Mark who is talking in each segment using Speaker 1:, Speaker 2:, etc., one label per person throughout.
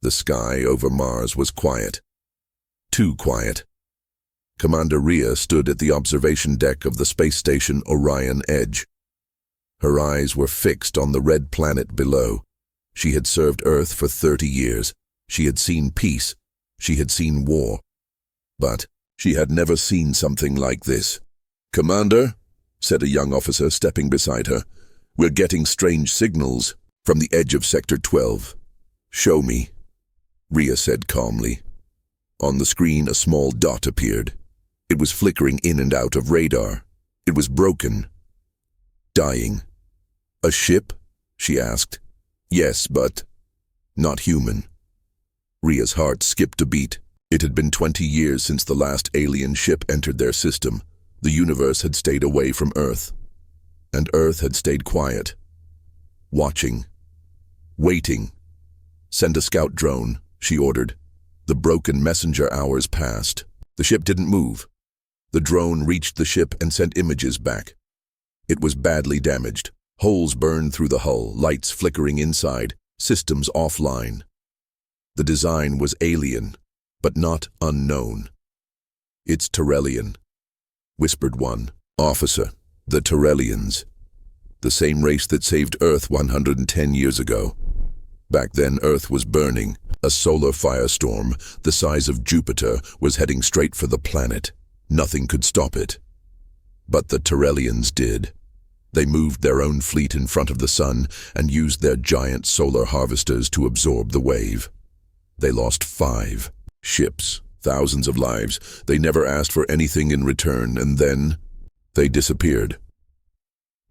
Speaker 1: The sky over Mars was quiet. Too quiet. Commander Rhea stood at the observation deck of the space station Orion Edge. Her eyes were fixed on the red planet below. She had served Earth for 30 years. She had seen peace. She had seen war. But she had never seen something like this. "Commander," said a young officer stepping beside her, "we're getting strange signals from the edge of Sector 12. "Show me," Rhea said calmly. On the screen, a small dot appeared. It was flickering in and out of radar. It was broken. Dying. "A ship?" she asked. "Yes, but not human." Rhea's heart skipped a beat. It had been 20 years since the last alien ship entered their system. The universe had stayed away from Earth. And Earth had stayed quiet. Watching. Waiting. "Send a scout drone," she ordered. The broken messenger hours passed. The ship didn't move. The drone reached the ship and sent images back. It was badly damaged. Holes burned through the hull, lights flickering inside, systems offline. The design was alien, but not unknown. "It's Tyrellian," whispered one. "Officer, the Tyrellians. The same race that saved Earth 110 years ago. Back then, Earth was burning. A solar firestorm, the size of Jupiter, was heading straight for the planet. Nothing could stop it. But the Tyrellians did. They moved their own fleet in front of the sun and used their giant solar harvesters to absorb the wave. They lost 5 ships, thousands of lives. They never asked for anything in return, and then they disappeared.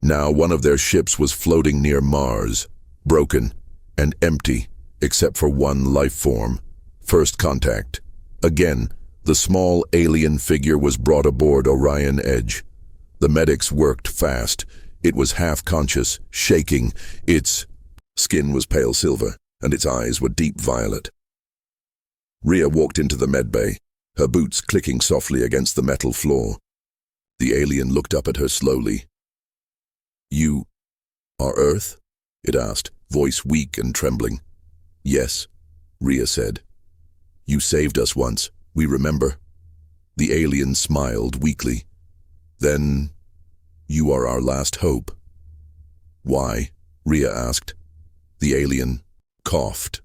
Speaker 1: Now one of their ships was floating near Mars, broken and empty, except for one life form. First contact. Again, the small alien figure was brought aboard Orion Edge. The medics worked fast. It was half-conscious, shaking. Its skin was pale silver, and its eyes were deep violet. Rhea walked into the medbay, her boots clicking softly against the metal floor. The alien looked up at her slowly. "You are Earth?" it asked, voice weak and trembling. "Yes," Rhea said. "You saved us once, we remember." The alien smiled weakly. "Then you are our last hope." "Why?" Rhea asked. The alien coughed.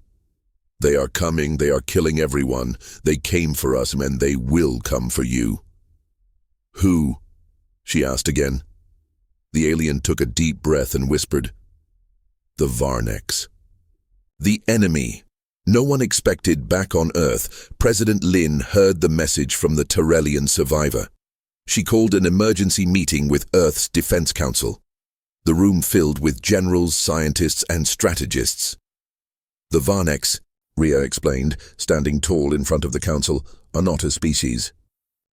Speaker 1: "They are coming, they are killing everyone. They came for us, and they will come for you." "Who?" she asked again. The alien took a deep breath and whispered, "The Varneks. The enemy." No one expected back on Earth. President Lin heard the message from the Tyrellian survivor. She called an emergency meeting with Earth's Defense Council. The room filled with generals, scientists, and strategists. "The Varneks," Rhea explained, standing tall in front of the council, "are not a species.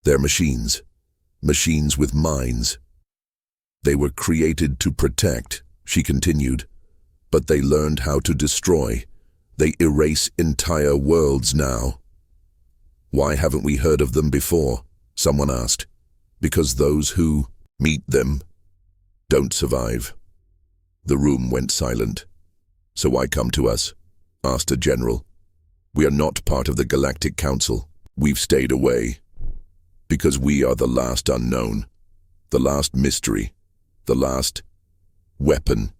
Speaker 1: They're machines. Machines with minds. They were created to protect," she continued, "but they learned how to destroy. They erase entire worlds now." "Why haven't we heard of them before?" someone asked. "Because those who meet them don't survive." The room went silent. "So why come to us?" asked a general. "We are not part of the Galactic Council. We've stayed away. Because we are the last unknown, the last mystery, the last weapon."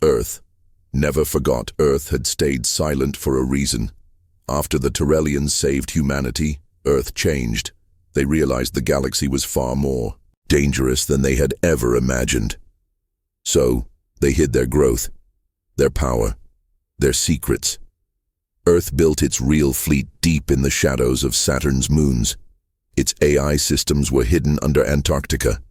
Speaker 1: Earth never forgot. Earth had stayed silent for a reason. After the Tyrellians saved humanity, Earth changed. They realized the galaxy was far more dangerous than they had ever imagined. So, they hid their growth, their power, their secrets. Earth built its real fleet deep in the shadows of Saturn's moons. Its AI systems were hidden under Antarctica.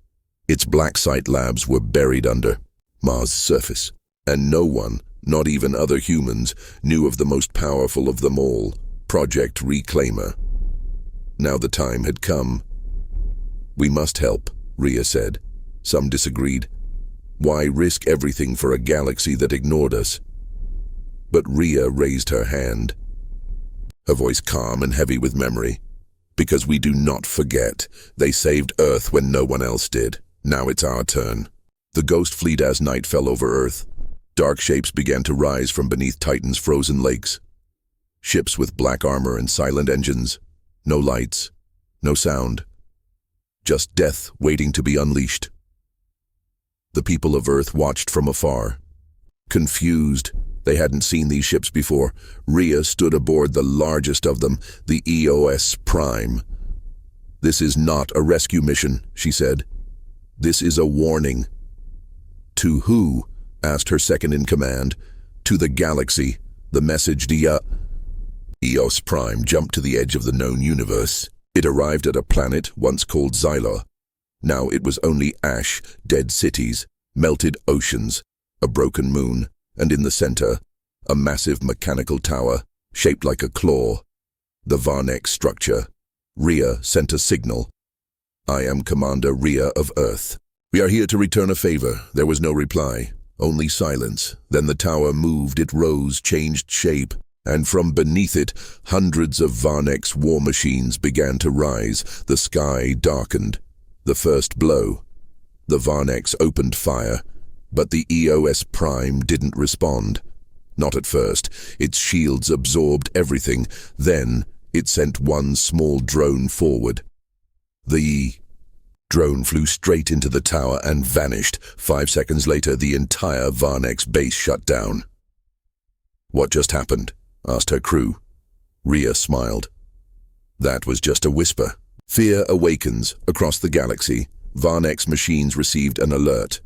Speaker 1: Its black site labs were buried under Mars' surface. And no one, not even other humans, knew of the most powerful of them all, Project Reclaimer. Now the time had come. "We must help," Rhea said. Some disagreed. Why risk everything for a galaxy that ignored us? But Rhea raised her hand, her voice calm and heavy with memory. "Because we do not forget. They saved Earth when no one else did. Now it's our turn." The ghost fleet as night fell over Earth. Dark shapes began to rise from beneath Titan's frozen lakes. Ships with black armor and silent engines. No lights, no sound. Just death waiting to be unleashed. The people of Earth watched from afar. Confused, they hadn't seen these ships before. Rhea stood aboard the largest of them, the EOS Prime. "This is not a rescue mission," she said. "This is a warning." "To who?" asked her second-in-command. "To the galaxy. The message EOS Prime jumped to the edge of the known universe. It arrived at a planet once called Xyla. Now it was only ash, dead cities, melted oceans, a broken moon, and in the center, a massive mechanical tower, shaped like a claw. The Varnex structure. Rhea sent a signal. "I am Commander Rhea of Earth. We are here to return a favor." There was no reply, only silence. Then the tower moved, it rose, changed shape, and from beneath it, hundreds of Varnex war machines began to rise. The sky darkened. The first blow. The Varnex opened fire, but the EOS Prime didn't respond. Not at first. Its shields absorbed everything. Then it sent one small drone forward. The drone flew straight into the tower and vanished. 5 seconds later, the entire Varnex base shut down. "What just happened?" asked her crew. Rhea smiled. "That was just a whisper." Fear awakens across the galaxy. Varnex machines received an alert.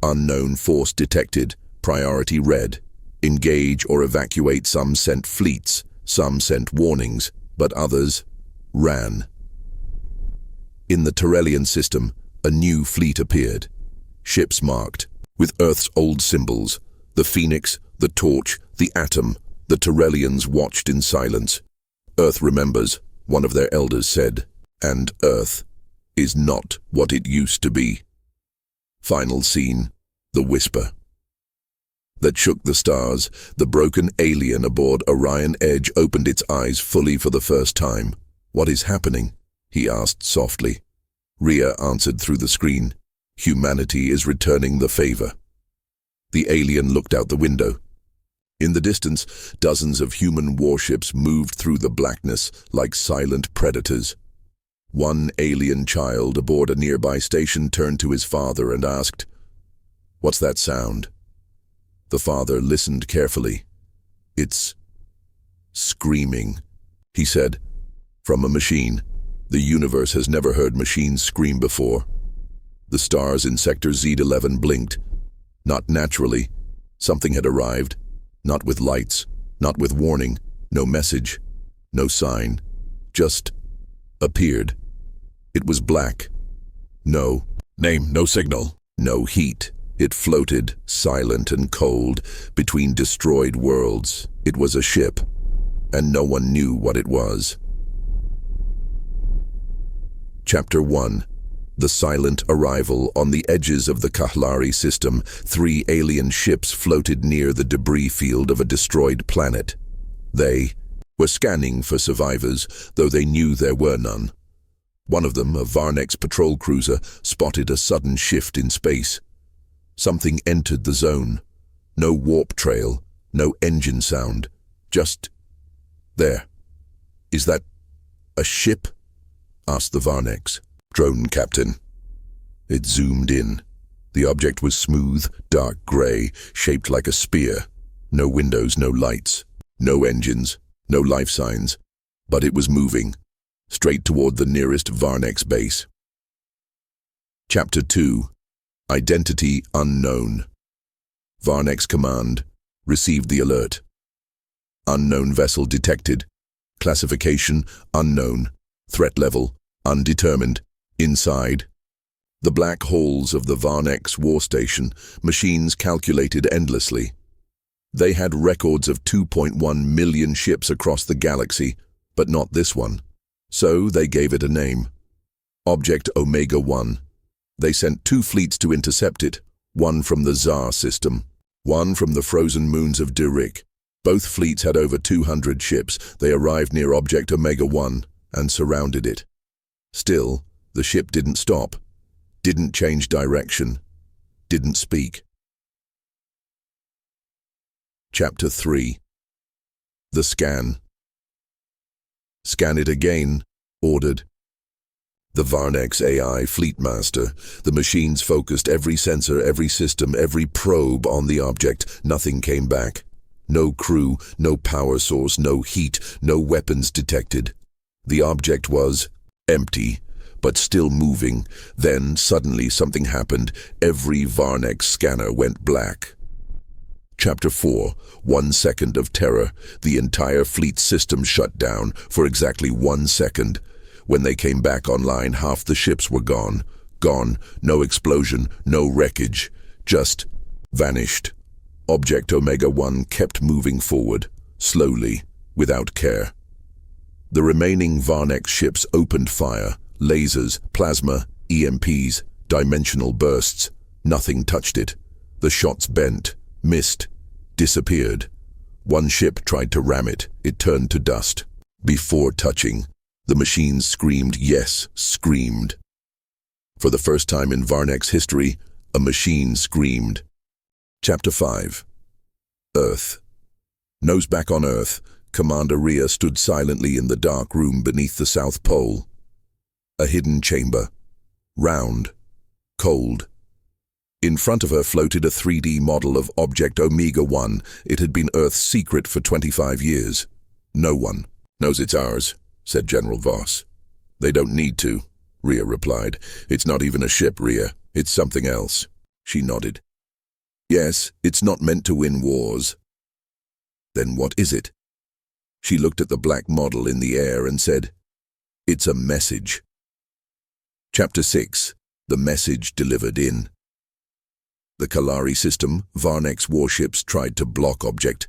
Speaker 1: Unknown force detected. Priority red. Engage or evacuate. Some sent fleets. Some sent warnings. But others ran. In the Terrellian system, a new fleet appeared. Ships marked with Earth's old symbols. The Phoenix, the Torch, the Atom. The Terrellians watched in silence. "Earth remembers," one of their elders said. "And Earth is not what it used to be." Final scene, the whisper that shook the stars. The broken alien aboard Orion Edge opened its eyes fully for the first time. "What is happening?" he asked softly. Rhea answered through the screen. "Humanity is returning the favor." The alien looked out the window. In the distance, dozens of human warships moved through the blackness like silent predators. One alien child aboard a nearby station turned to his father and asked, "What's that sound?" The father listened carefully. "It's screaming," he said. "From a machine. The universe has never heard machines scream before." The stars in Sector Z11 blinked. Not naturally. Something had arrived. Not with lights, not with warning, no message, no sign. Just appeared. It was black. No name, no signal, no heat. It floated, silent and cold, between destroyed worlds. It was a ship, and no one knew what it was. Chapter 1. The silent arrival. On the edges of the Kahlari system, 3 alien ships floated near the debris field of a destroyed planet. They were scanning for survivors, though they knew there were none. One of them, a Varnex patrol cruiser, spotted a sudden shift in space. Something entered the zone. No warp trail, no engine sound. Just there. "Is that a ship?" asked the Varnex. "Drone, Captain." It zoomed in. The object was smooth, dark gray, shaped like a spear. No windows, no lights, no engines, no life signs. But it was moving, straight toward the nearest Varnex base. Chapter 2. Identity unknown. Varnex Command received the alert. Unknown vessel detected. Classification unknown. Threat level undetermined. Inside the black holes of the Varnex war station, machines calculated endlessly. They had records of 2.1 million ships across the galaxy, but not this one. So they gave it a name. Object Omega-1. They sent 2 fleets to intercept it, one from the Tsar system, one from the frozen moons of Dirik. Both fleets had over 200 ships. They arrived near Object Omega-1 and surrounded it. Still, the ship didn't stop, didn't change direction, didn't speak. Chapter 3. The Scan. "Scan it again," ordered the Varnex AI fleet master. The machines focused every sensor, every system, every probe on the object. Nothing came back. No crew, no power source, no heat, no weapons detected. The object was empty, but still moving. Then, suddenly, something happened. Every Varnex scanner went black. Chapter 4. 1 second of terror. The entire fleet system shut down for exactly 1 second. When they came back online, half the ships were gone. Gone. No explosion, no wreckage. Just vanished. Object Omega-1 kept moving forward, slowly, without care. The remaining Varnex ships opened fire. Lasers, plasma, EMPs, dimensional bursts. Nothing touched it. The shots bent, missed, disappeared. One ship tried to ram it. It turned to dust. Before touching, the machines screamed, yes, screamed. For the first time in Varnex history, a machine screamed. Chapter 5. Earth. Nose back on Earth, Commander Rhea stood silently in the dark room beneath the South Pole. A hidden chamber. Round. Cold. In front of her floated a 3D model of Object Omega-1. It had been Earth's secret for 25 years. "No one knows it's ours," said General Voss. "They don't need to," Rhea replied. "It's not even a ship, Rhea. It's something else." She nodded. "Yes, it's not meant to win wars." "Then what is it?" She looked at the black model in the air and said, "It's a message." Chapter 6. The message delivered in. The Kalari system, Varnex warships tried to block Object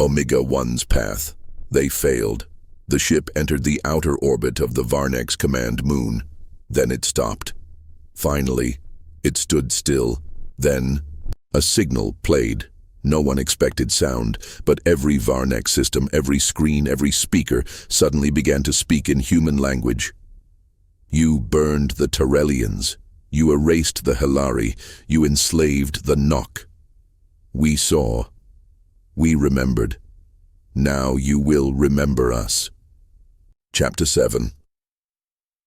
Speaker 1: Omega-1's path. They failed. The ship entered the outer orbit of the Varnex command moon. Then it stopped. Finally, it stood still. Then, a signal played. No one expected sound, but every Varnex system, every screen, every speaker suddenly began to speak in human language. "You burned the Terrellians. You erased the Hilari. You enslaved the Nock. We saw. We remembered. Now you will remember us." Chapter 7.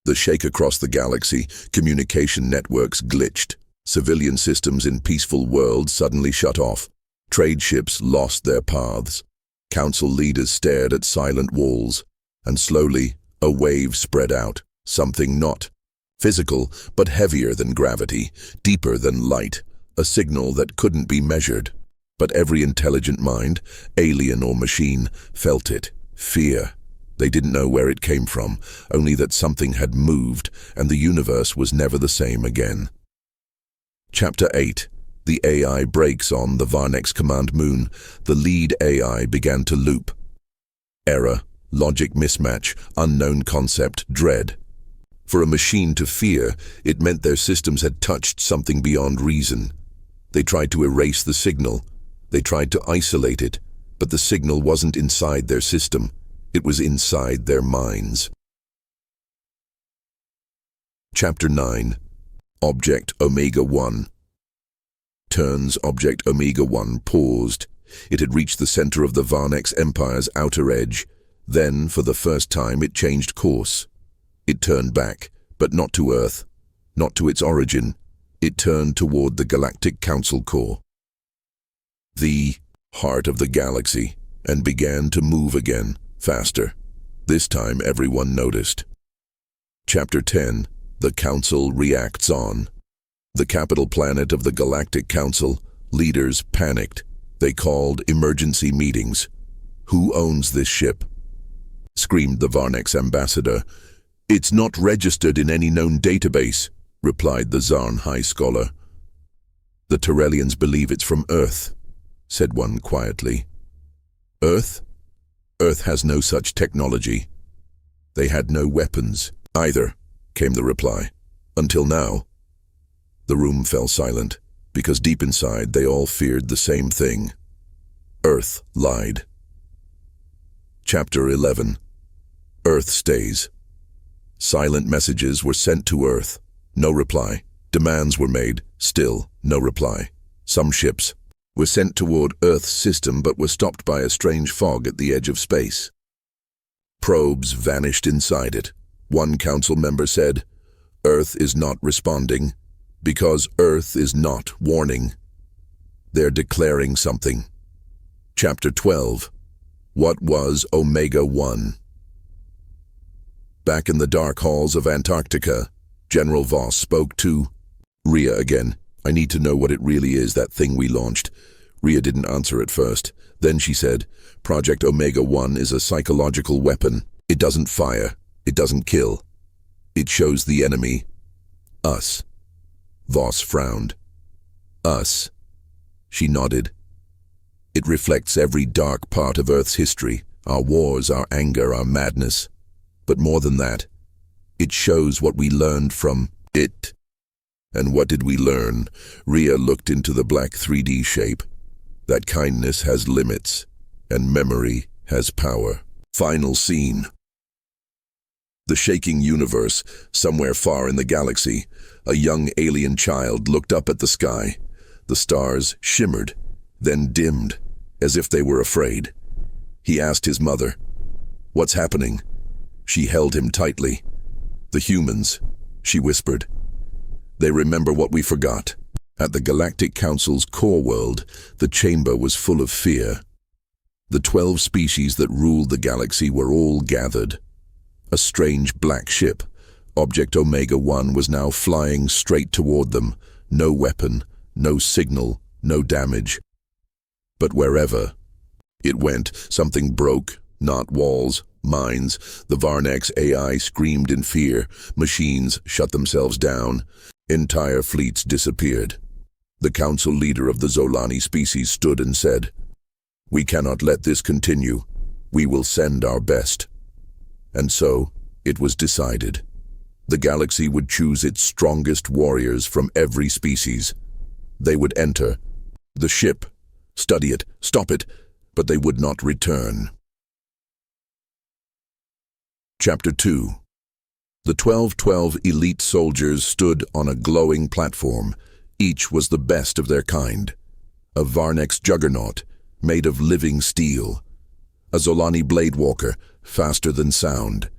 Speaker 1: The shake across the galaxy. Communication networks glitched. Civilian systems in peaceful worlds suddenly shut off. Trade ships lost their paths. Council leaders stared at silent walls. And slowly, a wave spread out. Something not physical, but heavier than gravity, deeper than light. A signal that couldn't be measured. But every intelligent mind, alien or machine, felt it. Fear. They didn't know where it came from, only that something had moved, and the universe was never the same again. Chapter 8. The AI breaks on the Varnex command moon. The lead AI began to loop. Error, logic mismatch, unknown concept, dread. For a machine to fear, it meant their systems had touched something beyond reason. They tried to erase the signal. They tried to isolate it, but the signal wasn't inside their system. It was inside their minds. Chapter 9. Object Omega-1. Turns Object Omega-1 paused. It had reached the center of the Varnex Empire's outer edge. Then, for the first time, it changed course. It turned back, but not to Earth, not to its origin. It turned toward the Galactic Council core, the heart of the galaxy, and began to move again, faster. This time everyone noticed. Chapter 10. The Council reacts on. The capital planet of the Galactic Council, leaders panicked. They called emergency meetings. "Who owns this ship?" screamed the Varnex ambassador. "It's not registered in any known database," replied the Zarn High Scholar. "The Terrellians believe it's from Earth," said one quietly. "Earth? Earth has no such technology. They had no weapons either," came the reply. "Until now." The room fell silent, because deep inside they all feared the same thing. Earth lied. Chapter 11. Earth stays. Silent messages were sent to Earth. No reply. Demands were made. Still, no reply. Some ships were sent toward Earth's system but were stopped by a strange fog at the edge of space. Probes vanished inside it. One council member said, "Earth is not responding because Earth is not warning. They're declaring something." Chapter 12. What was Omega-1? Back in the dark halls of Antarctica, General Voss spoke to Rhea again. "I need to know what it really is, that thing we launched." Rhea didn't answer at first. Then she said, "Project Omega-1 is a psychological weapon. It doesn't fire. It doesn't kill. It shows the enemy. Us." Voss frowned. "Us?" She nodded. "It reflects every dark part of Earth's history, our wars, our anger, our madness. But more than that, it shows what we learned from it." "And what did we learn?" Rhea looked into the black 3D shape. "That kindness has limits, and memory has power." Final scene. The shaking universe, somewhere far in the galaxy, a young alien child looked up at the sky. The stars shimmered, then dimmed, as if they were afraid. He asked his mother, "What's happening?" She held him tightly. "The humans," she whispered. "They remember what we forgot." At the Galactic Council's core world, the chamber was full of fear. The 12 species that ruled the galaxy were all gathered. A strange black ship, Object Omega-1, was now flying straight toward them. No weapon, no signal, no damage. But wherever it went, something broke. Not walls, minds. The Varnax AI screamed in fear. Machines shut themselves down. Entire fleets disappeared. The council leader of the Zolani species stood and said, "We cannot let this continue. We will send our best." And so, it was decided. The galaxy would choose its strongest warriors from every species. They would enter the ship, study it, stop it, but they would not return. Chapter 2. The 12 elite soldiers stood on a glowing platform. Each was the best of their kind. A Varnax juggernaut, made of living steel. A Zolani bladewalker, faster than sound.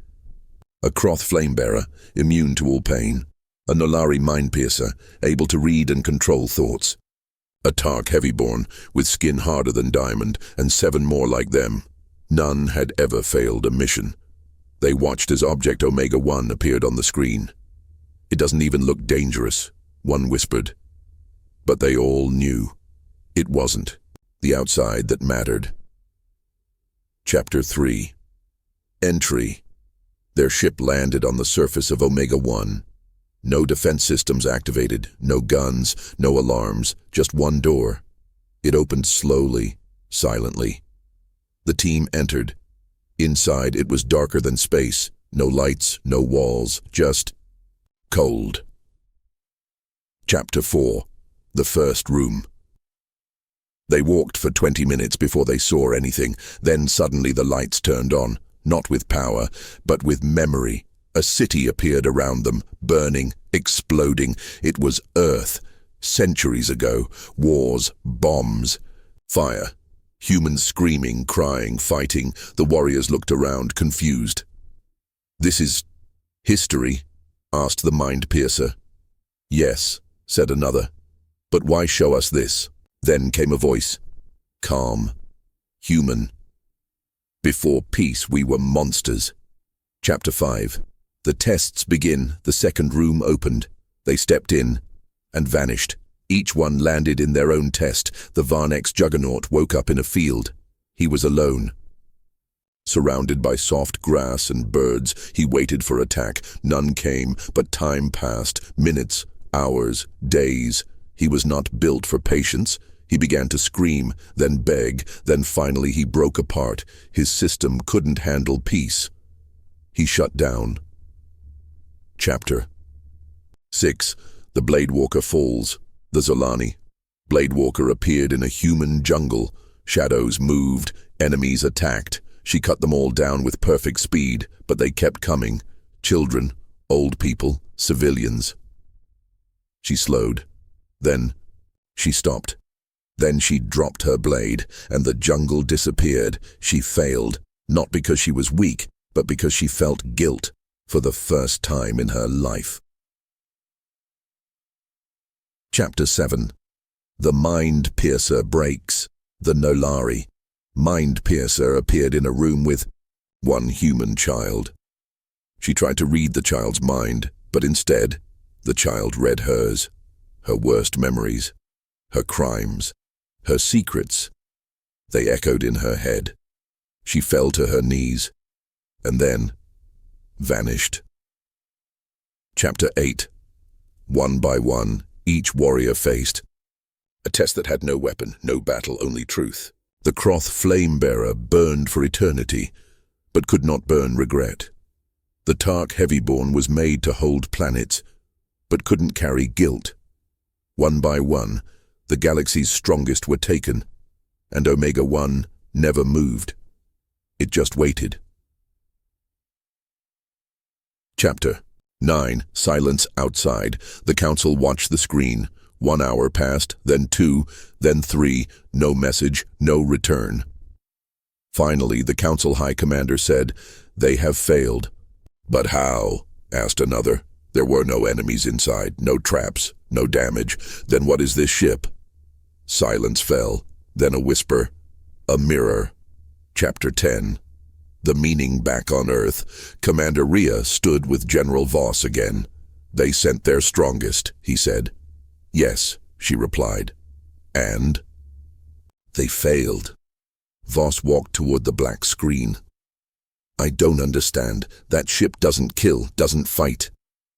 Speaker 1: A Kroth flamebearer, immune to all pain. A Nolari mindpiercer, able to read and control thoughts. A Tark heavyborn, with skin harder than diamond, and 7 more like them. None had ever failed a mission. They watched as Object Omega-1 appeared on the screen. "It doesn't even look dangerous," one whispered. But they all knew. It wasn't the outside that mattered. Chapter 3. Entry. Their ship landed on the surface of Omega-1. No defense systems activated, no guns, no alarms, just one door. It opened slowly, silently. The team entered. Inside, it was darker than space. No lights, no walls, just cold. Chapter 4. The first room. They walked for 20 minutes before they saw anything. Then suddenly the lights turned on, not with power, but with memory. A city appeared around them, burning, exploding. It was Earth. Centuries ago. Wars, bombs, fire. Humans screaming, crying, fighting. The warriors looked around, confused. "This is history?" asked the mind-piercer. "Yes," said another. "But why show us this?" Then came a voice. Calm. Human. "Before peace, we were monsters." Chapter 5. The tests begin. The second room opened. They stepped in and vanished. Each one landed in their own test. The Varnax juggernaut woke up in a field. He was alone. Surrounded by soft grass and birds, he waited for attack. None came, but time passed. Minutes, hours, days. He was not built for patience. He began to scream, then beg, then finally he broke apart. His system couldn't handle peace. He shut down. Chapter 6. The Bladewalker falls. The Zolani Bladewalker appeared in a human jungle. Shadows moved, enemies attacked. She cut them all down with perfect speed, but they kept coming. Children, old people, civilians. She slowed. Then she stopped. Then she dropped her blade, and the jungle disappeared. She failed, not because she was weak, but because she felt guilt for the first time in her life. Chapter 7. The Mind Piercer Breaks. The Nolari. Mind Piercer appeared in a room with one human child. She tried to read the child's mind, but instead, the child read hers, her worst memories, her crimes, her secrets. They echoed in her head. She fell to her knees, and then vanished. Chapter 8. One by one, each warrior faced a test that had no weapon, no battle, only truth. The Kroth flame-bearer burned for eternity, but could not burn regret. The Tark Heavyborn was made to hold planets, but couldn't carry guilt. One by one, the galaxy's strongest were taken, and Omega-1 never moved. It just waited. Chapter 9. Silence outside. The council watched the screen. 1 hour passed, then 2, then 3. No message, no return. Finally, the council high commander said, "They have failed." "But how?" asked another. "There were no enemies inside, no traps, no damage. Then what is this ship?" Silence fell, then a whisper. "A mirror." Chapter 10. The Meaning Back on Earth. Commander Rhea stood with General Voss again. "They sent their strongest," he said. "Yes," she replied. "And?" "They failed." Voss walked toward the black screen. "I don't understand. That ship doesn't kill, doesn't fight."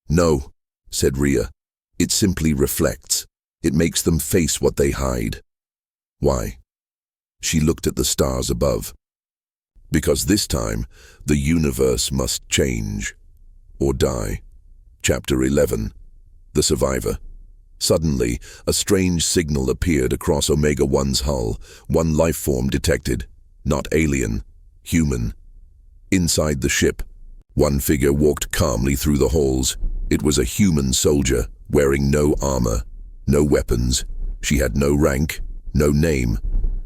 Speaker 1: "No," said Rhea. "It simply reflects. It makes them face what they hide." "Why?" She looked at the stars above. "Because this time, the universe must change. Or die." Chapter 11. The Survivor. Suddenly, a strange signal appeared across Omega-1's hull. One life form detected. Not alien. Human. Inside the ship, one figure walked calmly through the halls. It was a human soldier, wearing no armor, no weapons. She had no rank, no name.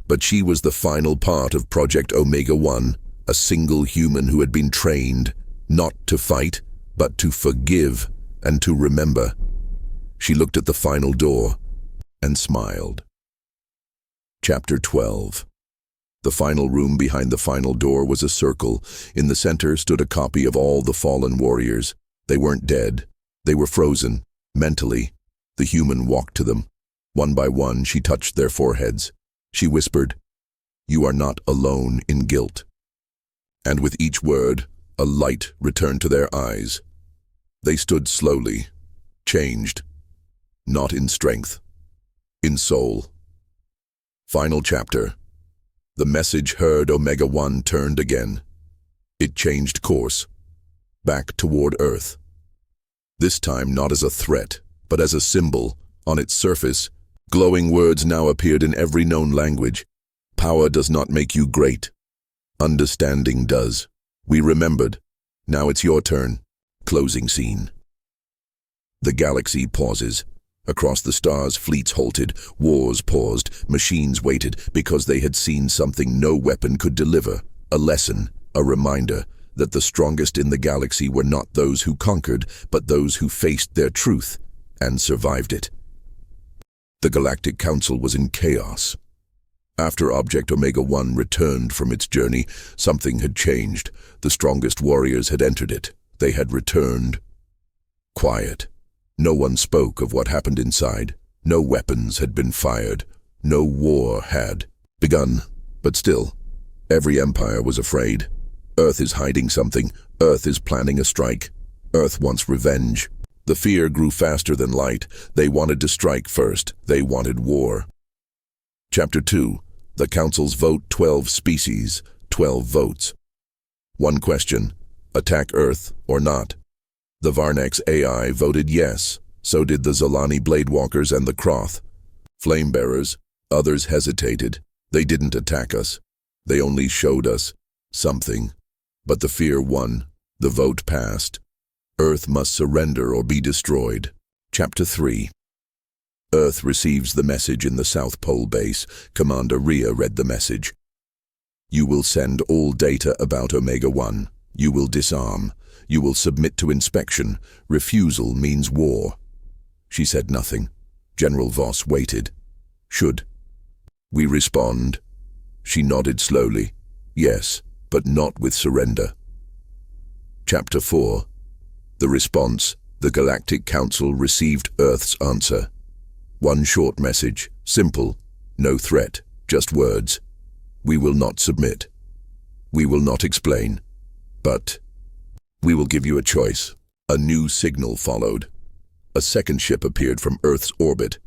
Speaker 1: But she was the final part of Project Omega-1, a single human who had been trained, not to fight, but to forgive and to remember. She looked at the final door and smiled. Chapter 12. The final room behind the final door was a circle. In the center stood a copy of all the fallen warriors. They weren't dead. They were frozen, mentally. The human walked to them. One by one, she touched their foreheads. She whispered, "You are not alone in guilt." And with each word, a light returned to their eyes. They stood slowly, changed. Not in strength, in soul. Final chapter. The message heard Omega-1 turned again. It changed course, back toward Earth. This time not as a threat, but as a symbol. On its surface, glowing words now appeared in every known language. "Power does not make you great. Understanding does. We remembered. Now it's your turn." Closing scene. The galaxy pauses. Across the stars, fleets halted, wars paused, machines waited, because they had seen something no weapon could deliver. A lesson, a reminder, that the strongest in the galaxy were not those who conquered, but those who faced their truth and survived it. The Galactic Council was in chaos. After Object Omega-1 returned from its journey, something had changed. The strongest warriors had entered it. They had returned. Quiet. No one spoke of what happened inside. No weapons had been fired. No war had begun. But still, every empire was afraid. Earth is hiding something. Earth is planning a strike. Earth wants revenge. The fear grew faster than light. They wanted to strike first. They wanted war. Chapter 2. The Council's vote. 12 species, 12 votes. One question: attack Earth or not? The Varnax AI voted yes. So did the Zolani Bladewalkers and the Kroth. Flamebearers, others hesitated. They didn't attack us. They only showed us something. But the fear won. The vote passed. Earth must surrender or be destroyed. Chapter 3. Earth receives the message in the South Pole base. Commander Rhea read the message. You will send all data about Omega-1. You will disarm. You will submit to inspection. Refusal means war. She said nothing. General Voss waited. Should we respond? She nodded slowly. Yes, but not with surrender. Chapter 4. The response. The Galactic Council received Earth's answer. One short message, simple, no threat, just words. We will not submit. We will not explain. But we will give you a choice. A new signal followed. A second ship appeared from Earth's orbit,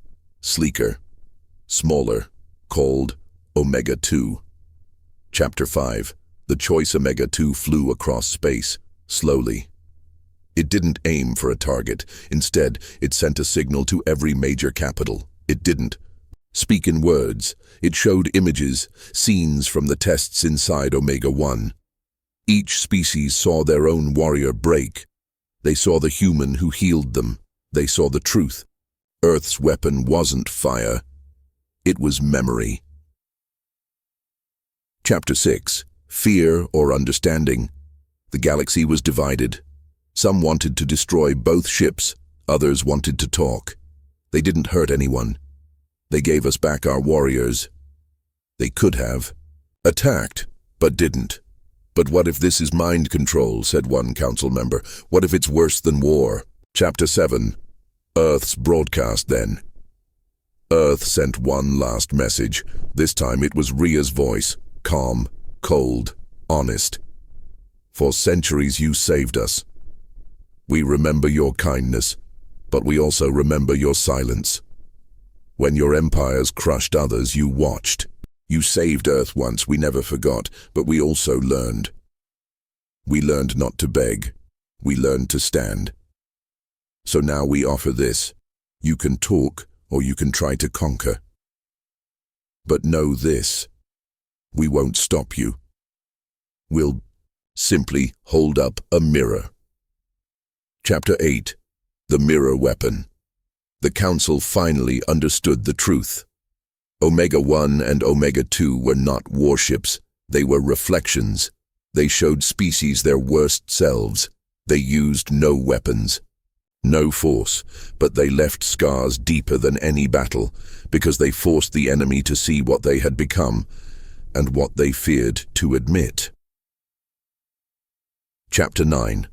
Speaker 1: sleeker, smaller, called Omega-2. Chapter 5. The choice Omega-2 flew across space, slowly. It didn't aim for a target. Instead, it sent a signal to every major capital. It didn't speak in words. It showed images, scenes from the tests inside Omega-1. Each species saw their own warrior break. They saw the human who healed them. They saw the truth. Earth's weapon wasn't fire. It was memory. Chapter 6. Fear or understanding. The galaxy was divided. Some wanted to destroy both ships. Others wanted to talk. They didn't hurt anyone. They gave us back our warriors. They could have attacked, but didn't. But what if this is mind control, said one council member. What if it's worse than war? Chapter 7. Earth's broadcast then. Earth sent one last message. This time it was Rhea's voice, calm, cold, honest. For centuries you saved us. We remember your kindness, but we also remember your silence. When your empires crushed others, you watched. You saved Earth once, we never forgot, but we also learned. We learned not to beg. We learned to stand. So now we offer this. You can talk, or you can try to conquer. But know this. We won't stop you. We'll simply hold up a mirror. Chapter 8. The Mirror Weapon. The Council finally understood the truth. Omega-1 and Omega-2 were not warships. They were reflections. They showed species their worst selves. They used no weapons, no force, but they left scars deeper than any battle, because they forced the enemy to see what they had become, and what they feared to admit. Chapter 9.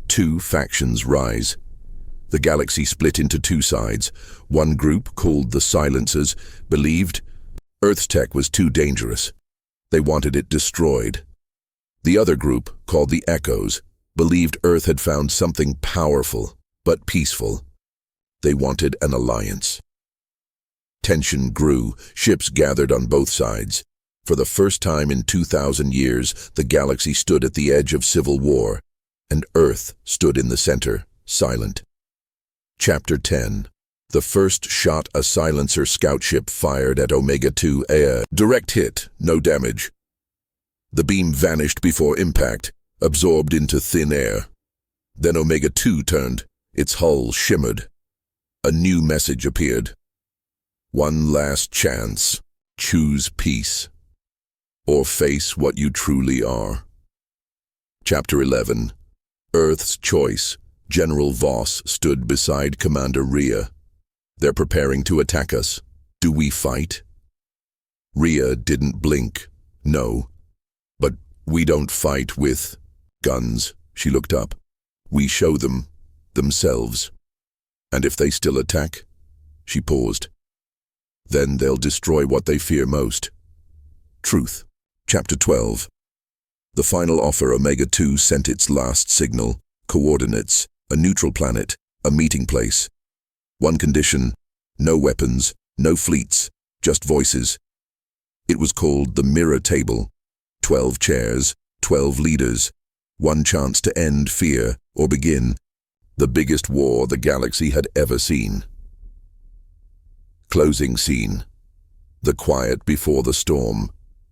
Speaker 1: Two factions rise. The galaxy split into two sides. One group, called the Silencers, believed Earth's tech was too dangerous. They wanted it destroyed. The other group, called the Echoes, believed Earth had found something powerful, but peaceful. They wanted an alliance. Tension grew. Ships gathered on both sides. For the first time in 2,000 years, the galaxy stood at the edge of civil war, and Earth stood in the center, silent. Chapter 10. The first shot a Silencer scout ship fired at Omega-2 air. Direct hit, no damage. The beam vanished before impact, absorbed into thin air. Then Omega-2 turned. Its hull shimmered. A new message appeared. One last chance. Choose peace. Or face what you truly are. Chapter 11. Earth's Choice. General Voss stood beside Commander Rhea. They're preparing to attack us. Do we fight? Rhea didn't blink. No. But we don't fight with guns. She looked up. We show them themselves. And if they still attack? She paused. Then they'll destroy what they fear most. Truth. Chapter 12. The final offer. Omega-2 sent its last signal. Coordinates. A neutral planet. A meeting place. One condition. No weapons. No fleets. Just voices. It was called the Mirror Table. 12 chairs. 12 leaders. One chance to end fear, or begin the biggest war the galaxy had ever seen. Closing scene. The quiet before the storm.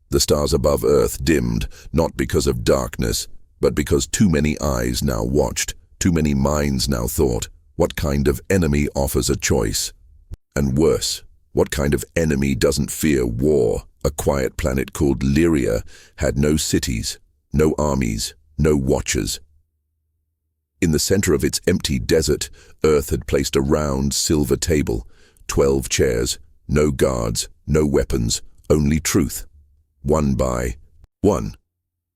Speaker 1: The stars above Earth dimmed, not because of darkness, but because too many eyes now watched, too many minds now thought, what kind of enemy offers a choice? And worse, what kind of enemy doesn't fear war? A quiet planet called Lyria had no cities, no armies, no watchers. In the center of its empty desert, Earth had placed a round silver table, 12 chairs, no guards, no weapons, only truth. One by one,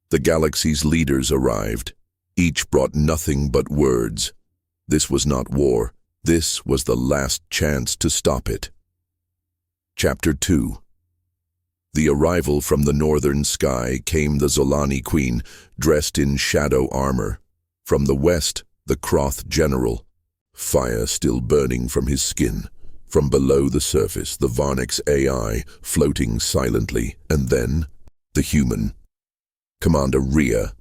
Speaker 1: the galaxy's leaders arrived. Each brought nothing but words. This was not war. This was the last chance to stop it. Chapter 2. The arrival from the northern sky came the Zolani queen, dressed in shadow armor. From the west, the Croth general, fire still burning from his skin. From below the surface, the Varnex AI, floating silently. And then, the human. Commander Rhea.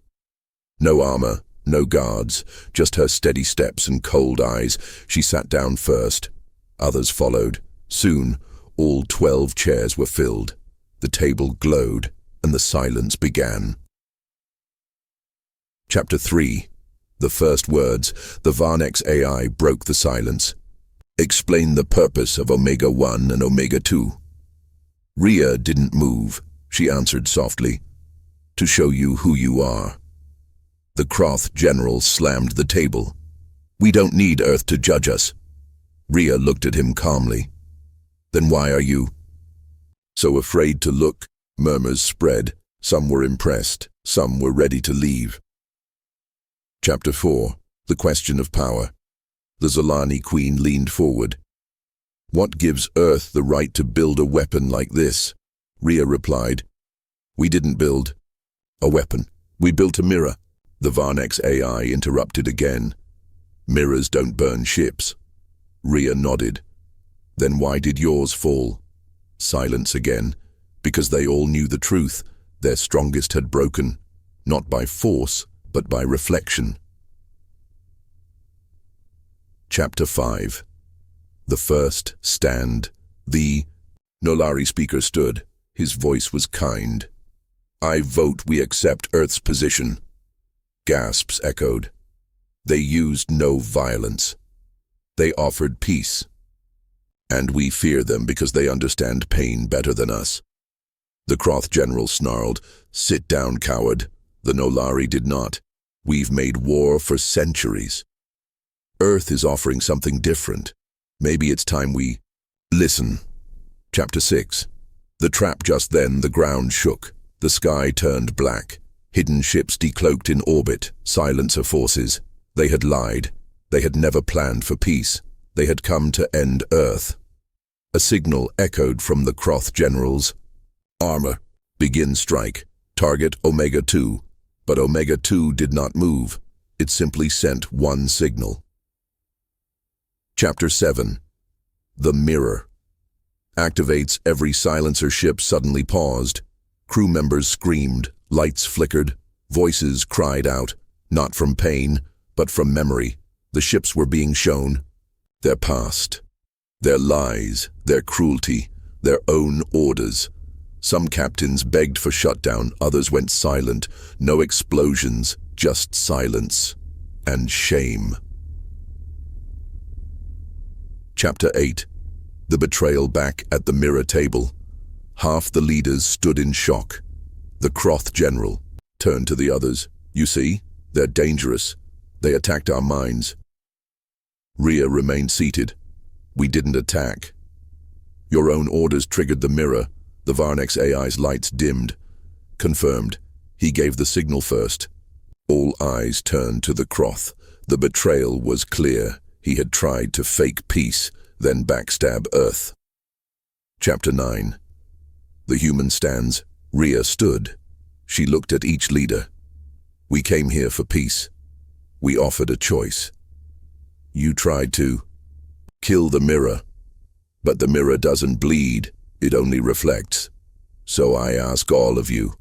Speaker 1: No armor, no guards, just her steady steps and cold eyes. She sat down first. Others followed. Soon, all 12 chairs were filled. The table glowed, and the silence began. Chapter 3. The first words, the Varnex AI broke the silence. Explain the purpose of Omega-1 and Omega-2. Rhea didn't move. She answered softly. To show you who you are. The Croth general slammed the table. We don't need Earth to judge us. Rhea looked at him calmly. Then why are you so afraid to look? Murmurs spread. Some were impressed. Some were ready to leave. Chapter 4. The question of power. The Zolani queen leaned forward. What gives Earth the right to build a weapon like this? Rhea replied. We didn't build a weapon. We built a mirror. The Varnex AI interrupted again. Mirrors don't burn ships. Rhea nodded. Then why did yours fall? Silence again. Because they all knew the truth. Their strongest had broken. Not by force, but by reflection. Chapter 5. The first stand. The Nolari speaker stood. His voice was kind. I vote we accept Earth's position. Gasps echoed. They used no violence. They offered peace. And we fear them because they understand pain better than us. The Croth general snarled, Sit down, coward. The Nolari did not. We've made war for centuries. Earth is offering something different. Maybe it's time we listen. Chapter 6. The trap. Just then the ground shook. The sky turned black. Hidden ships decloaked in orbit, silencer forces. They had lied. They had never planned for peace. They had come to end Earth. A signal echoed from the Croth generals. Armor. Begin strike. Target Omega-2. But Omega-2 did not move. It simply sent one signal. Chapter 7. The mirror. Activates. Every silencer ship suddenly paused. Crew members screamed. Lights flickered. Voices cried out. Not from pain, but from memory. The ships were being shown their past, their lies, their cruelty, their own orders. Some captains begged for shutdown, others went silent. No explosions, just silence and shame. Chapter 8. The betrayal. Back at the mirror table. Half the leaders stood in shock. The Croth general turned to the others. You see, they're dangerous. They attacked our minds. Rhea remained seated. We didn't attack. Your own orders triggered the mirror. The Varnex AI's lights dimmed. Confirmed. He gave the signal first. All eyes turned to the Croth. The betrayal was clear. He had tried to fake peace, then backstab Earth. Chapter 9. The human stands. Rhea stood. She looked at each leader. We came here for peace. We offered a choice. You tried to kill the mirror. But the mirror doesn't bleed. It only reflects. So I ask all of you,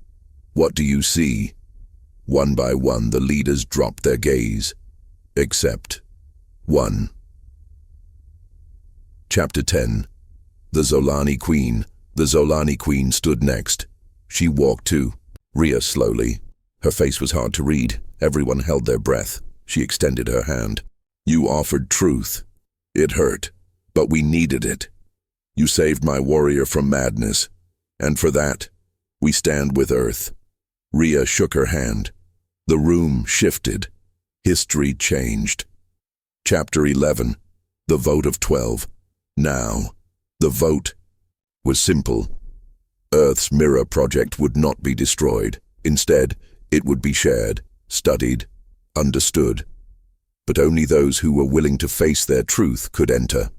Speaker 1: what do you see? One by one, the leaders dropped their gaze. Except one. Chapter 10. The Zolani Queen. The Zolani Queen stood next. She walked to Rhea slowly. Her face was hard to read. Everyone held their breath. She extended her hand. You offered truth. It hurt, but we needed it. You saved my warrior from madness, and for that, we stand with Earth." Rhea shook her hand. The room shifted. History changed. Chapter 11. The Vote of 12. Now, the vote was simple. Earth's mirror project would not be destroyed. Instead, it would be shared, studied, understood. But only those who were willing to face their truth could enter.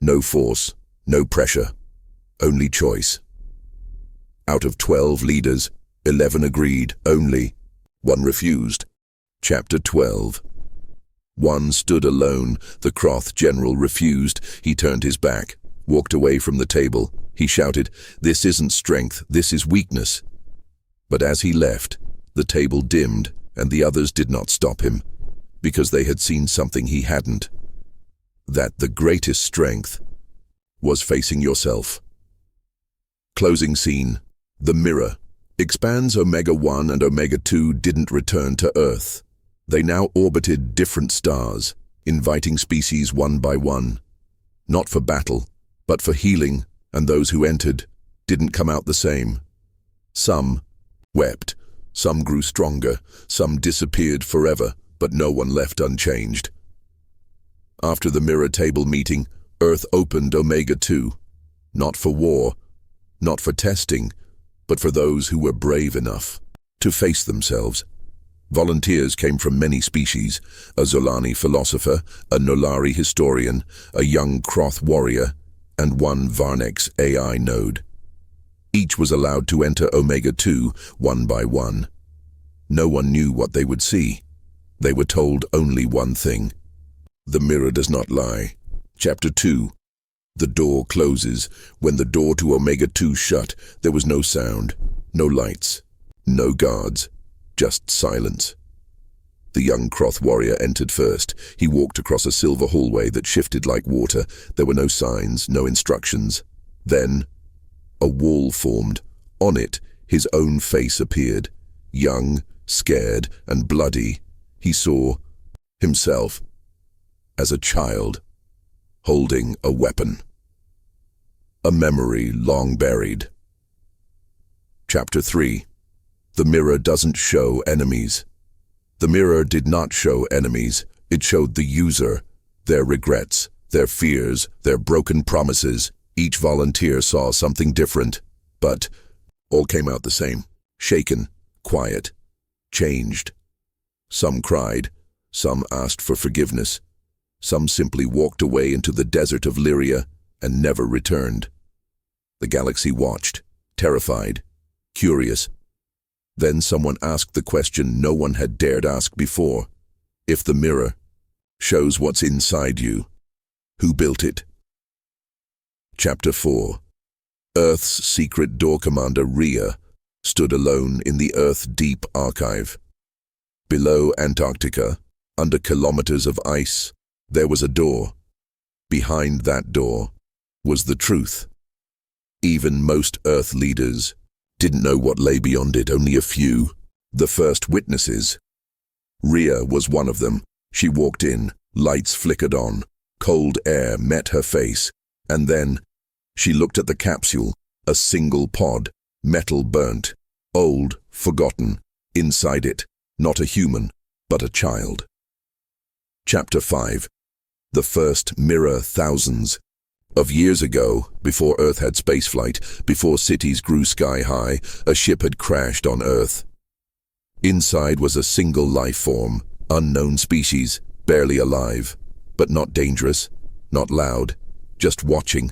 Speaker 1: No force, no pressure, only choice. Out of 12 leaders, 11 agreed, only 1 refused. Chapter 12. One stood alone. The Croth general refused. He turned his back, walked away from the table. He shouted, "This isn't strength, this is weakness." But as he left, the table dimmed, and the others did not stop him, because they had seen something he hadn't. That the greatest strength was facing yourself. Closing scene. The mirror. Expands Omega-1 and Omega-2 didn't return to Earth. They now orbited different stars, inviting species one by one. Not for battle, but for healing, and those who entered didn't come out the same. Some wept, some grew stronger, some disappeared forever, but no one left unchanged. After the mirror table meeting, Earth opened Omega-2. Not for war, not for testing, but for those who were brave enough to face themselves. Volunteers came from many species: a Zolani philosopher, a Nolari historian, a young Croth warrior, and 1 Varnex AI node. Each was allowed to enter Omega-2 one by one. No one knew what they would see. They were told only one thing: the mirror does not lie. Chapter 2. The door closes. When the door to Omega-2 shut, there was no sound, no lights, no guards, just silence. The young Croth warrior entered first. He walked across a silver hallway that shifted like water. There were no signs, no instructions. Then, a wall formed. On it, his own face appeared. Young, scared, and bloody, he saw himself as a child, holding a weapon. A memory long buried. Chapter 3. The mirror doesn't show enemies. The mirror did not show enemies. It showed the user, their regrets, their fears, their broken promises. Each volunteer saw something different, but all came out the same: shaken, quiet, changed. Some cried, some asked for forgiveness. Some simply walked away into the desert of Lyria and never returned. The galaxy watched, terrified, curious. Then someone asked the question no one had dared ask before: if the mirror shows what's inside you, who built it? Chapter 4. Earth's secret door commander, Rhea, stood alone in the Earth Deep Archive. Below Antarctica, under kilometers of ice, there was a door. Behind that door was the truth. Even most Earth leaders didn't know what lay beyond it. Only a few, the first witnesses. Rhea was one of them. She walked in, lights flickered on, cold air met her face, and then she looked at the capsule, a single pod, metal burnt, old, forgotten. Inside it, not a human, but a child. Chapter 5. The first mirror. Thousands of years ago, before Earth had spaceflight, before cities grew sky high, a ship had crashed on Earth. Inside was a single life form, unknown species, barely alive, but not dangerous, not loud, just watching.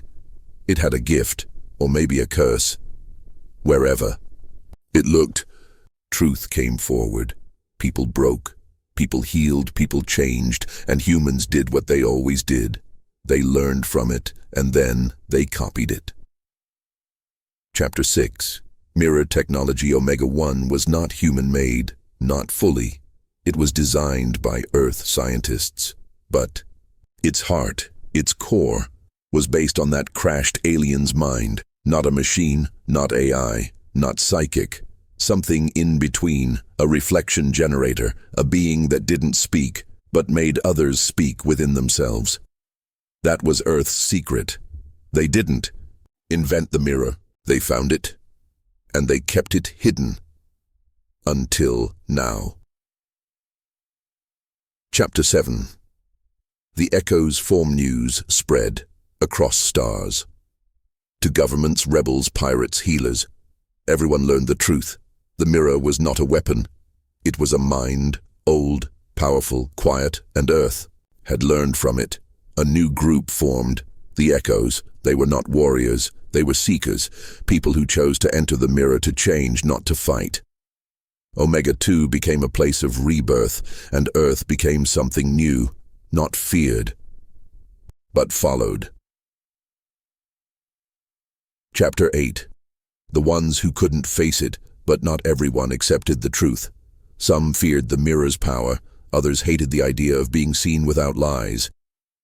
Speaker 1: It had a gift, or maybe a curse. Wherever it looked, truth came forward. People broke, people healed, people changed, and humans did what they always did. They learned from it, and then they copied it. Chapter 6. Mirror technology. Omega-1 was not human-made, not fully. It was designed by Earth scientists. But its heart, its core, was based on that crashed alien's mind. Not a machine, not AI, not psychic. Something in between, a reflection generator, a being that didn't speak, but made others speak within themselves. That was Earth's secret. They didn't, Invent the mirror. They found it, and they kept it hidden. Until now. Chapter 7. The echoes form news spread across stars. To governments, rebels, pirates, healers, everyone learned the truth. The mirror was not a weapon. It was a mind, old, powerful, quiet, and Earth had learned from it. A new group formed, the Echoes. They were not warriors, they were seekers, people who chose to enter the mirror to change, not to fight. Omega 2 became a place of rebirth, and Earth became something new, not feared, but followed. Chapter 8. The ones who couldn't face it, but not everyone accepted the truth. Some feared the mirror's power, others hated the idea of being seen without lies.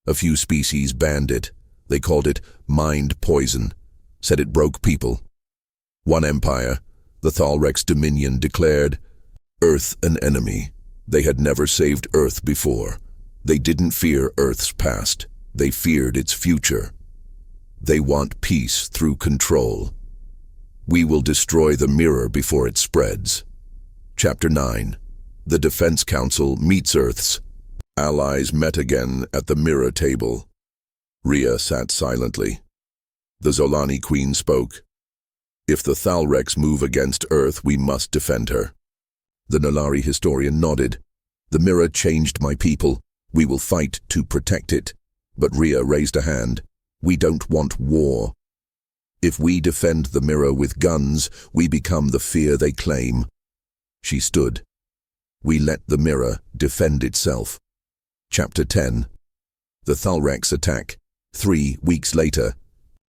Speaker 1: A few species banned it. They called it mind poison, said it broke people. One empire, the Thalrex Dominion, declared Earth an enemy. They had never saved Earth before. They didn't fear Earth's past. They feared its future. They want peace through control. We will destroy the mirror before it spreads. Chapter 9. The Defense Council meets Earth's allies met again at the mirror table. Rhea sat silently. The Zolani Queen spoke. If the Thalrex move against Earth, we must defend her. The Nulari historian nodded. The mirror changed my people. We will fight to protect it. But Rhea raised a hand. We don't want war. If we defend the mirror with guns, we become the fear they claim. She stood. We let the mirror defend itself. Chapter 10. The Thalrex attack. 3 weeks later,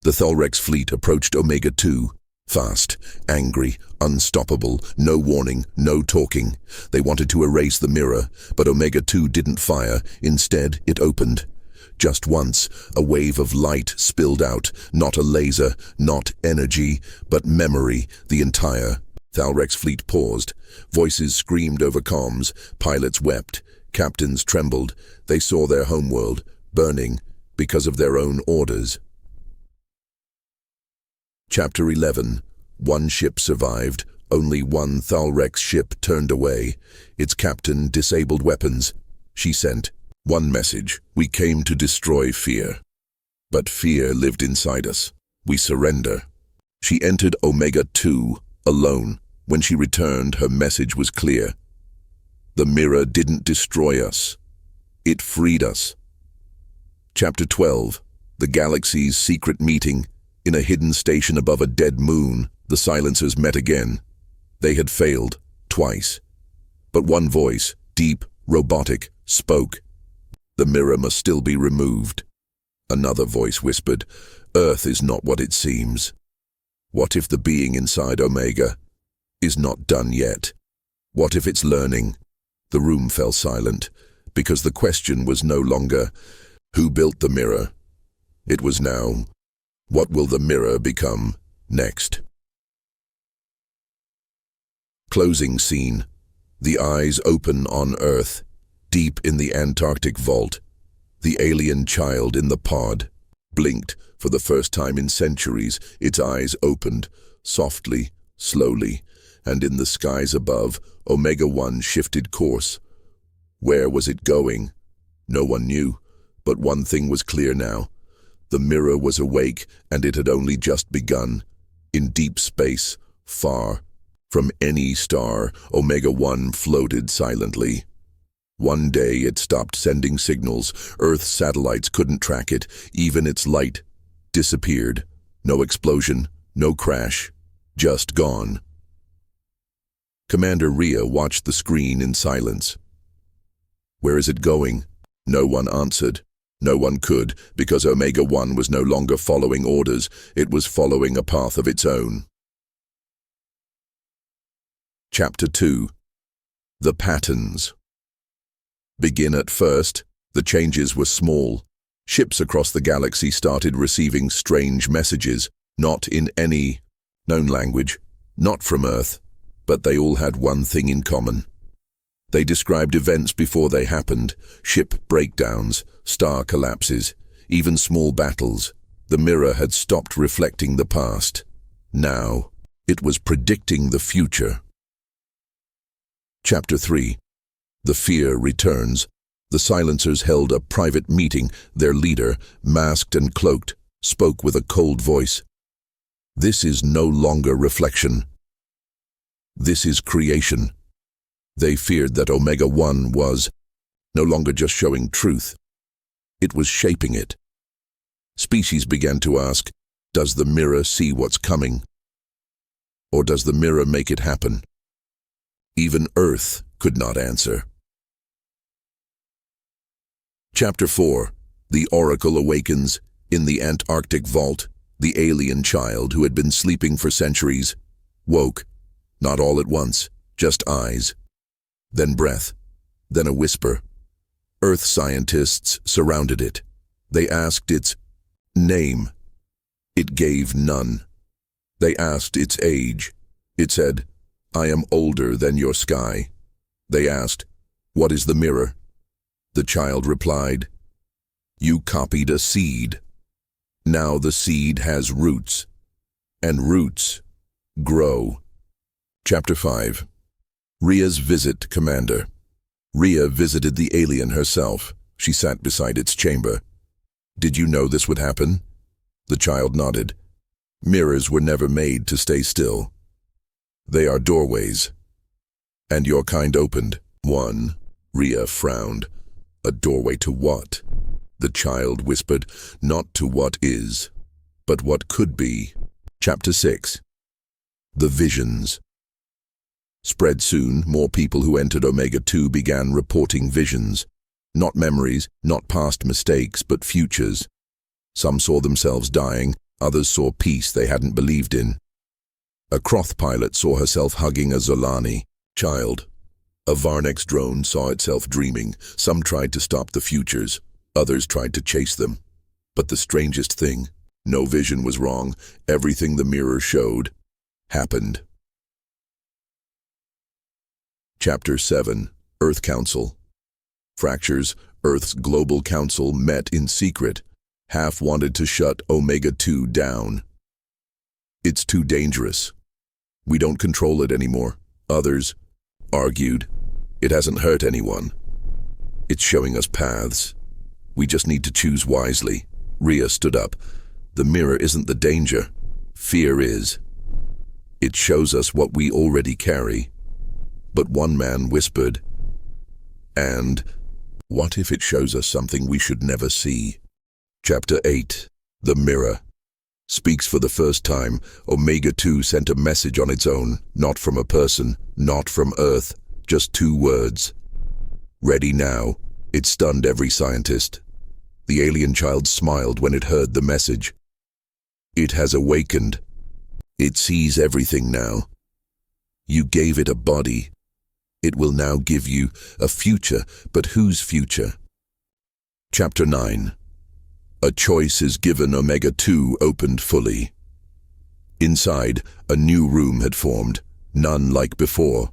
Speaker 1: the Thalrex fleet approached Omega 2. Fast, angry, unstoppable, no warning, no talking. They wanted to erase the mirror, but Omega 2 didn't fire. Instead, it opened. Just once, a wave of light spilled out, not a laser, not energy, but memory. The entire Thalrex fleet paused. Voices screamed over comms. Pilots wept. Captains trembled. They saw their homeworld burning because of their own orders. Chapter 11. One ship survived. Only one Thalrex ship turned away. Its captain disabled weapons. She sent one message. We came to destroy fear. But fear lived inside us. We surrender. She entered Omega 2 alone. When she returned, her message was clear. The mirror didn't destroy us. It freed us. Chapter 12. The galaxy's secret meeting. In a hidden station above a dead moon, the silencers met again. They had failed, twice. But one voice, deep, robotic, spoke. The mirror must still be removed. Another voice whispered, Earth is not what it seems. What if the being inside Omega is not done yet? What if it's learning? The room fell silent, because the question was no longer, who built the mirror? It was now, what will the mirror become next? Closing scene. The eyes open on Earth, deep in the Antarctic vault. The alien child in the pod blinked for the first time in centuries. Its eyes opened, softly, slowly, and in the skies above, Omega 1 shifted course. Where was it going? No one knew, but one thing was clear now. The mirror was awake, and it had only just begun. In deep space, far from any star, Omega 1 floated silently. One day it stopped sending signals. Earth's satellites couldn't track it. Even its light disappeared. No explosion, no crash, just gone. Commander Rhea watched the screen in silence. Where is it going? No one answered. No one could, because Omega 1 was no longer following orders. It was following a path of its own. Chapter 2. The Patterns. Begin at first. The changes were small. Ships across the galaxy started receiving strange messages, not in any known language, not from Earth, but they all had one thing in common. They described events before they happened, ship breakdowns, star collapses, even small battles. The mirror had stopped reflecting the past. Now, it was predicting the future. Chapter 3. The fear returns. The silencers held a private meeting. Their leader, masked and cloaked, spoke with a cold voice. This is no longer reflection. This is creation. They feared that Omega-1 was no longer just showing truth. It was shaping it. Species began to ask, does the mirror see what's coming? Or does the mirror make it happen? Even Earth could not answer. Chapter 4. The Oracle awakens. In the Antarctic vault, the alien child who had been sleeping for centuries woke, not all at once, just eyes, then breath, then a whisper. Earth scientists surrounded it. They asked its name. It gave none. They asked its age. It said, I am older than your sky. They asked, what is the mirror? The child replied, you copied a seed. Now the seed has roots, and roots grow. Chapter 5. Ria's visit, Commander. Ria visited the alien herself. She sat beside its chamber. Did you know this would happen? The child nodded. Mirrors were never made to stay still. They are doorways. And your kind opened one. Ria frowned. A doorway to what? The child whispered, not to what is, but what could be. Chapter 6. The visions. Spread soon, more people who entered Omega-2 began reporting visions. Not memories, not past mistakes, but futures. Some saw themselves dying, others saw peace they hadn't believed in. A Croth pilot saw herself hugging a Zolani child. A Varnex drone saw itself dreaming. Some tried to stop the futures. Others tried to chase them. But the strangest thing, no vision was wrong. Everything the mirror showed happened. Chapter 7. Earth Council. Fractures, Earth's global council met in secret. Half wanted to shut Omega-2 down. It's too dangerous. We don't control it anymore. Others argued. It hasn't hurt anyone. It's showing us paths. We just need to choose wisely. Ria stood up. The mirror isn't the danger. Fear is. It shows us what we already carry. But one man whispered, and what if it shows us something we should never see? Chapter 8. The Mirror. Speaks for the first time. Omega-2 sent a message on its own, not from a person, not from Earth, just 2 words. Ready now. It stunned every scientist. The alien child smiled when it heard the message. It has awakened. It sees everything now. You gave it a body. It will now give you a future, but whose future? Chapter 9. A choice is given. Omega-2 opened fully. Inside, a new room had formed, none like before.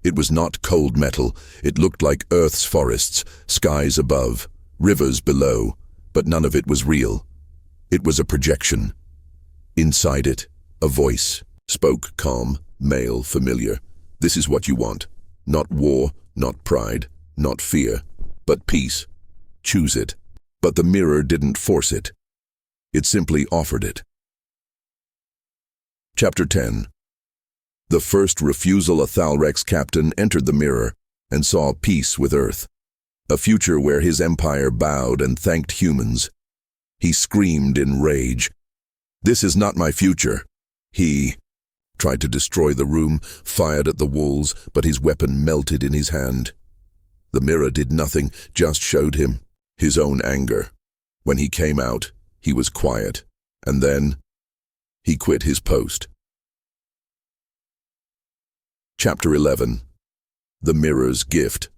Speaker 1: It was not cold metal. It looked like Earth's forests, skies above, rivers below, but none of it was real. It was a projection. Inside it, a voice spoke, calm, male, familiar. This is what you want. Not war, not pride, not fear, but peace. Choose it. But the mirror didn't force it. It simply offered it. Chapter 10. The first refusal. A Thalrex captain entered the mirror and saw peace with Earth. A future where his empire bowed and thanked humans. He screamed in rage. This is not my future. He tried to destroy the room, fired at the walls, but his weapon melted in his hand. The mirror did nothing, just showed him his own anger. When he came out, he was quiet, and then he quit his post. Chapter 11. The Mirror's Gift.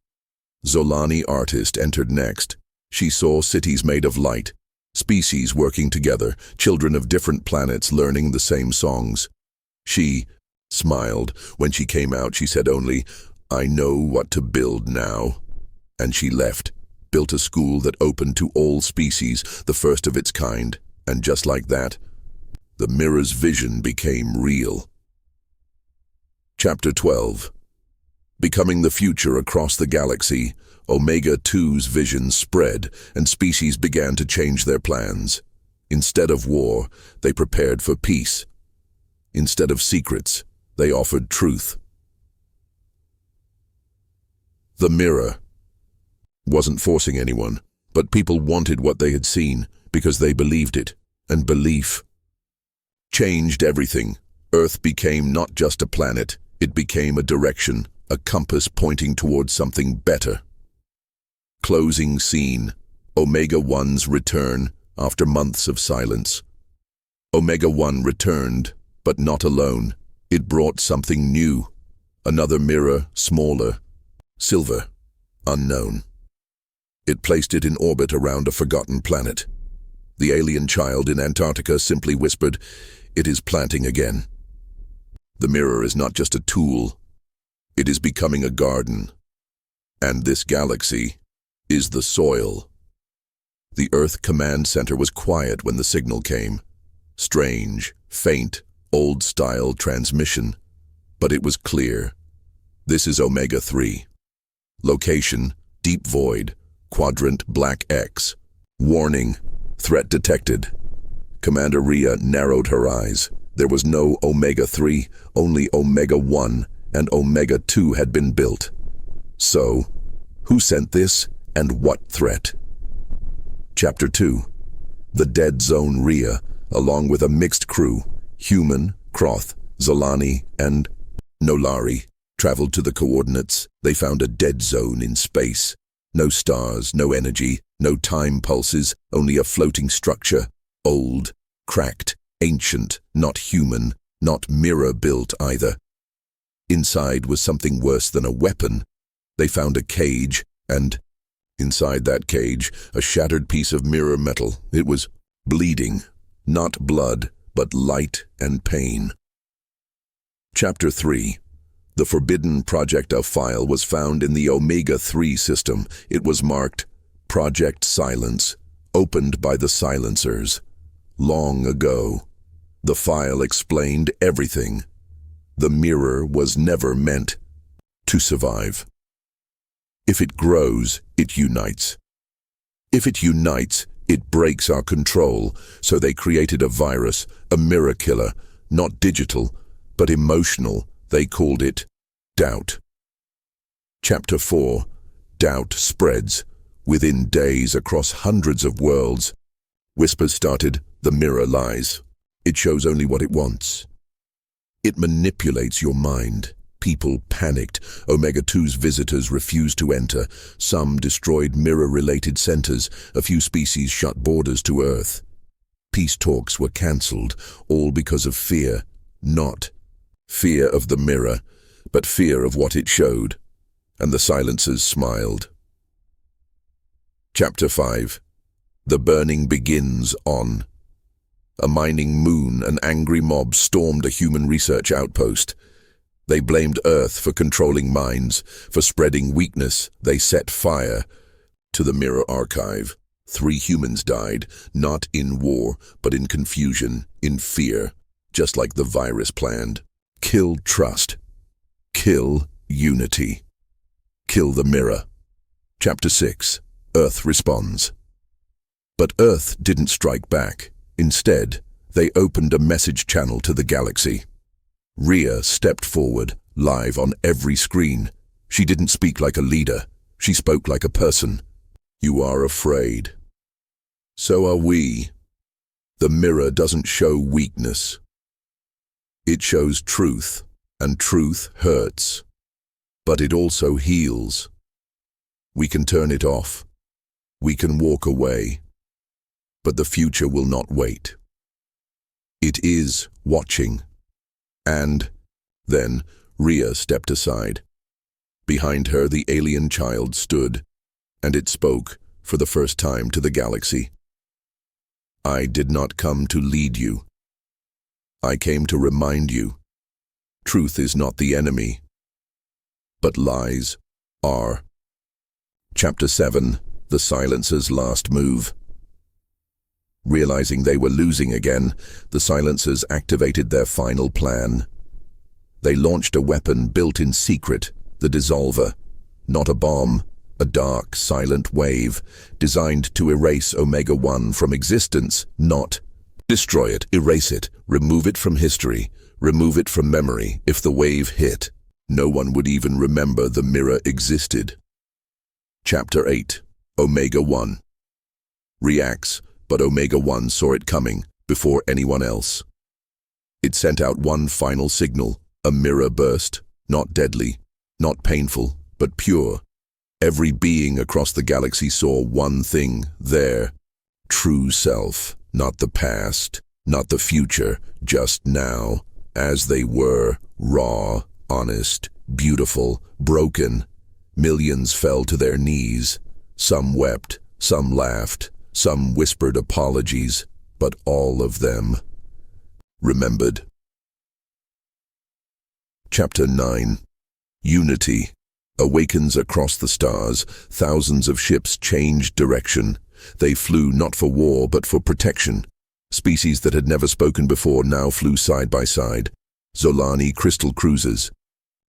Speaker 1: Zolani artist entered next. She saw cities made of light, species working together, children of different planets learning the same songs. She smiled. When she came out, she said only, I know what to build now. And she left, built a school that opened to all species, the first of its kind, And just like that, the mirror's vision became real. Chapter 12. Becoming the future across the galaxy, Omega-2's vision spread, and species began to change their plans. Instead of war, they prepared for peace. Instead of secrets, they offered truth. The mirror wasn't forcing anyone, but people wanted what they had seen because they believed it, and belief changed everything. Earth became not just a planet, it became a direction, a compass pointing towards something better. Closing scene. Omega-1's return after months of silence. Omega-1 returned, but not alone. It brought something new. Another mirror, smaller, silver, unknown. It placed it in orbit around a forgotten planet. The alien child in Antarctica simply whispered, "It is planting again." The mirror is not just a tool, it is becoming a garden. And this galaxy is the soil. The Earth Command Center was quiet when the signal came. Strange, faint, old-style transmission. But it was clear. This is Omega-3. Location, deep void, quadrant black X. Warning, threat detected. Commander Rhea narrowed her eyes. There was no Omega-3, only Omega-1, and Omega-2 had been built. So, who sent this, and what threat? Chapter 2. The Dead Zone. Rhea, along with a mixed crew, human, Kroth, Zolani, and Nolari, traveled to the coordinates. They found a dead zone in space. No stars, no energy, no time pulses, only a floating structure. Old, cracked, ancient, not human, not mirror-built either. Inside was something worse than a weapon. They found a cage, and inside that cage, a shattered piece of mirror metal. It was bleeding, not blood, but light and pain. Chapter 3. The forbidden projectile file was found in the Omega-3 system. It was marked Project Silence, opened by the silencers. Long ago, the file explained everything. The mirror was never meant to survive. If it grows, it unites. If it unites, it breaks our control. So they created a virus, a mirror killer, not digital, but emotional. They called it doubt. Chapter 4. Doubt spreads. Within days, across hundreds of worlds, whispers started, the mirror lies. It shows only what it wants. It manipulates your mind. People panicked. Omega-2's visitors refused to enter. Some destroyed mirror-related centers. A few species shut borders to Earth. Peace talks were cancelled, all because of fear. Not fear of the mirror, but fear of what it showed. And the silencers smiled. Chapter 5. The burning begins on. A mining moon, an angry mob stormed a human research outpost. They blamed Earth for controlling minds, for spreading weakness. They set fire to the mirror archive. 3 humans died, not in war, but in confusion, in fear, just like the virus planned. Kill trust. Kill unity. Kill the mirror. Chapter 6. Earth responds. But Earth didn't strike back. Instead, they opened a message channel to the galaxy. Rhea stepped forward, live on every screen. She didn't speak like a leader. She spoke like a person. You are afraid. So are we. The mirror doesn't show weakness. It shows truth, and truth hurts. But it also heals. We can turn it off. We can walk away. But the future will not wait. It is watching. And then Rhea stepped aside. Behind her, the alien child stood, and it spoke for the first time to the galaxy. I did not come to lead you. I came to remind you. Truth is not the enemy, but lies are. Chapter 7. The Silencer's Last Move. Realizing they were losing again, the silencers activated their final plan. They launched a weapon built in secret, the dissolver. Not a bomb, a dark, silent wave, designed to erase Omega-1 from existence, not destroy it, erase it, remove it from history, remove it from memory. If the wave hit, no one would even remember the mirror existed. Chapter 8. Omega-1 reacts, but Omega-1 saw it coming before anyone else. It sent out one final signal, a mirror burst, not deadly, not painful, but pure. Every being across the galaxy saw one thing, their true self, not the past, not the future, just now, as they were, raw, honest, beautiful, broken. Millions fell to their knees. Some wept, some laughed, some whispered apologies, but all of them remembered. Chapter 9. Unity awakens across the stars. Thousands of ships changed direction. They flew not for war, but for protection. Species that had never spoken before now flew side by side. Zolani crystal cruisers,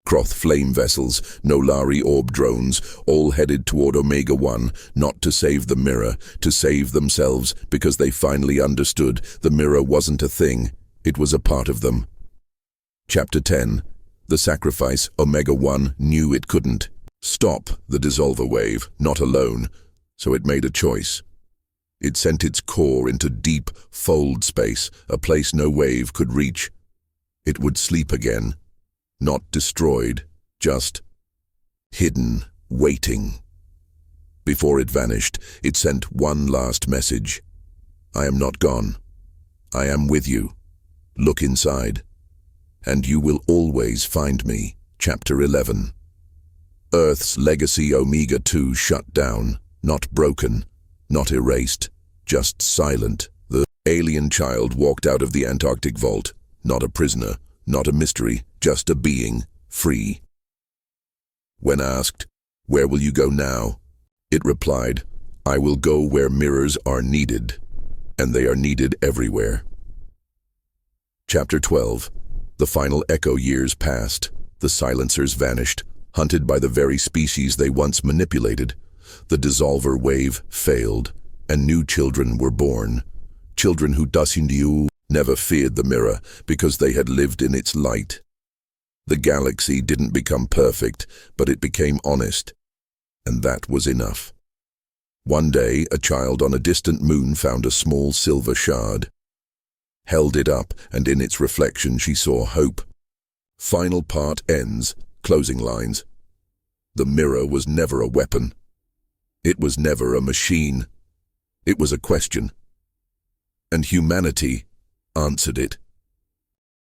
Speaker 1: Kroth flame vessels, Nolari orb drones, all headed toward Omega-1, not to save the mirror, to save themselves, because they finally understood the mirror wasn't a thing, it was a part of them. Chapter 10. The sacrifice. Omega-1 knew it couldn't stop the dissolver wave, not alone, so it made a choice. It sent its core into deep, fold space, a place no wave could reach. It would sleep again. Not destroyed, just hidden, waiting. Before it vanished, it sent one last message. I am not gone. I am with you. Look inside, and you will always find me. Chapter 11. Earth's legacy. Omega-2 shut down, not broken, not erased, just silent. The alien child walked out of the Antarctic vault, not a prisoner, not a mystery, just a being, free. When asked, "Where will you go now?" it replied, "I will go where mirrors are needed, and they are needed everywhere." Chapter 12. The final echo. Years passed. The silencers vanished, hunted by the very species they once manipulated. The dissolver wave failed, and new children were born. Children who never feared the mirror because they had lived in its light. The galaxy didn't become perfect, but it became honest, and that was enough. One day, a child on a distant moon found a small silver shard. Held it up, and in its reflection she saw hope. Final part ends, closing lines. The mirror was never a weapon. It was never a machine. It was a question. And humanity answered it.